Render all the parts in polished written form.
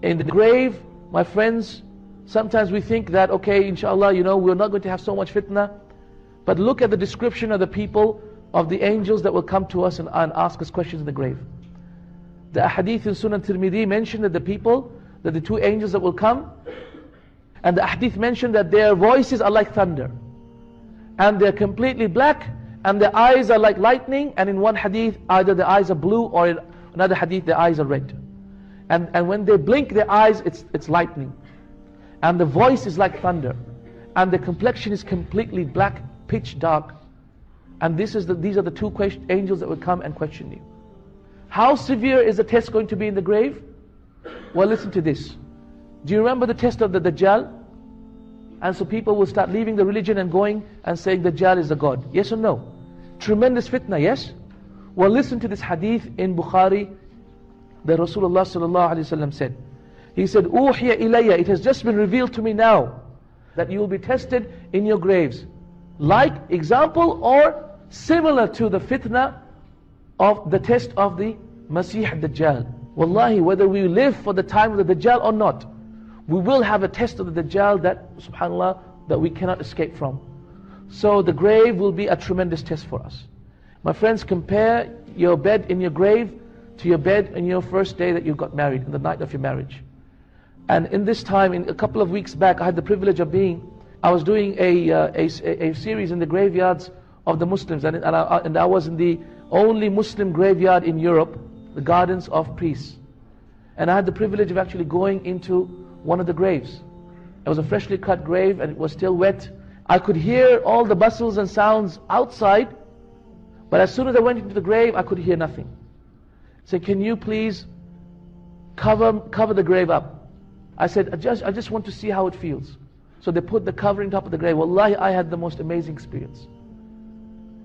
In the grave, my friends, sometimes we think that, okay, inshallah, we're not going to have so much fitna. But look at the description of the people, of the angels that will come to us and ask us questions in the grave. The hadith in Sunan Tirmidhi mentioned that the two angels that will come, and the hadith mentioned that their voices are like thunder, and they're completely black, and their eyes are like lightning, and in one hadith, either the eyes are blue, or in another hadith, their eyes are red. And when they blink their eyes, it's lightning. And the voice is like thunder. And the complexion is completely black, pitch dark. And these are the two angels that will come and question you. How severe is the test going to be in the grave? Well, listen to this. Do you remember the test of the Dajjal? And so people will start leaving the religion and going and saying Dajjal is a god. Yes or no? Tremendous fitna, yes? Well, listen to this hadith in Bukhari that Rasulullah sallallahu alaihi wasallam said. He said, "Uhiya ilayya, it has just been revealed to me now that you will be tested in your graves, like example or similar to the fitna of the test of the Masih Dajjal." Wallahi, whether we live for the time of the Dajjal or not, we will have a test of the Dajjal that, subhanAllah, that we cannot escape from. So the grave will be a tremendous test for us. My friends, compare your bed in your grave to your bed in your first day that you got married, in the night of your marriage. And in this time, in a couple of weeks back, I had the privilege of I was doing a series in the graveyards of the Muslims, and I was in the only Muslim graveyard in Europe, the Gardens of Peace. And I had the privilege of actually going into one of the graves. It was a freshly cut grave and it was still wet. I could hear all the bustles and sounds outside, but as soon as I went into the grave, I could hear nothing. So can you please cover the grave up? I said, I just want to see how it feels. So they put the covering top of the grave. Wallahi, I had the most amazing experience.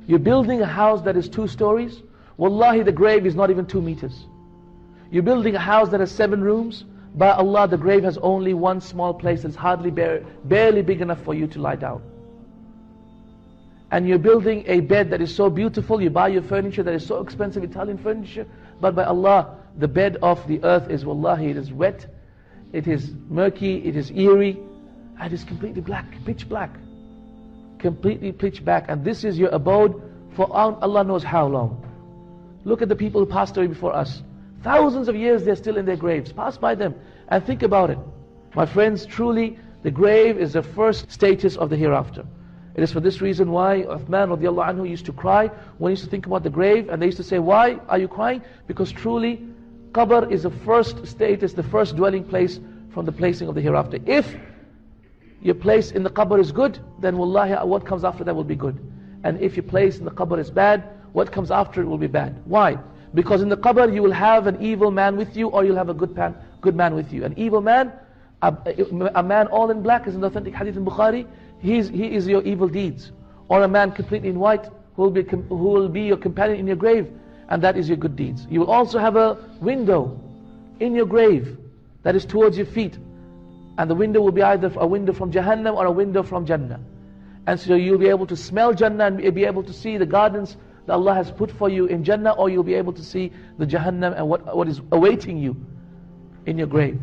You're building a house that is 2 stories. Wallahi, the grave is not even 2 meters. You're building a house that has 7 rooms. By Allah, the grave has only one small place that's hardly barely big enough for you to lie down. And you're building a bed that is so beautiful. You buy your furniture that is so expensive, Italian furniture. But by Allah, the bed of the earth is, wallahi, it is wet, it is murky, it is eerie, and it is completely black, pitch black. Completely pitch black. And this is your abode for Allah knows how long. Look at the people who passed away before us. Thousands of years they're still in their graves. Pass by them and think about it. My friends, truly, the grave is the first status of the hereafter. It is for this reason why Uthman radiallahu anhu used to cry when he used to think about the grave, and they used to say, why are you crying? Because truly, qabr is the first status, the first dwelling place from the placing of the hereafter. If your place in the qabr is good, then wallahi, what comes after that will be good. And if your place in the qabr is bad, what comes after it will be bad. Why? Because in the qabr you will have an evil man with you, or you'll have a good man with you. An evil man, a man all in black, is an authentic hadith in Bukhari. He is your evil deeds. Or a man completely in white who will be your companion in your grave, and that is your good deeds. You will also have a window in your grave that is towards your feet, and the window will be either a window from Jahannam or a window from Jannah. And so you'll be able to smell Jannah and be able to see the gardens that Allah has put for you in Jannah, or you'll be able to see the Jahannam and what is awaiting you in your grave.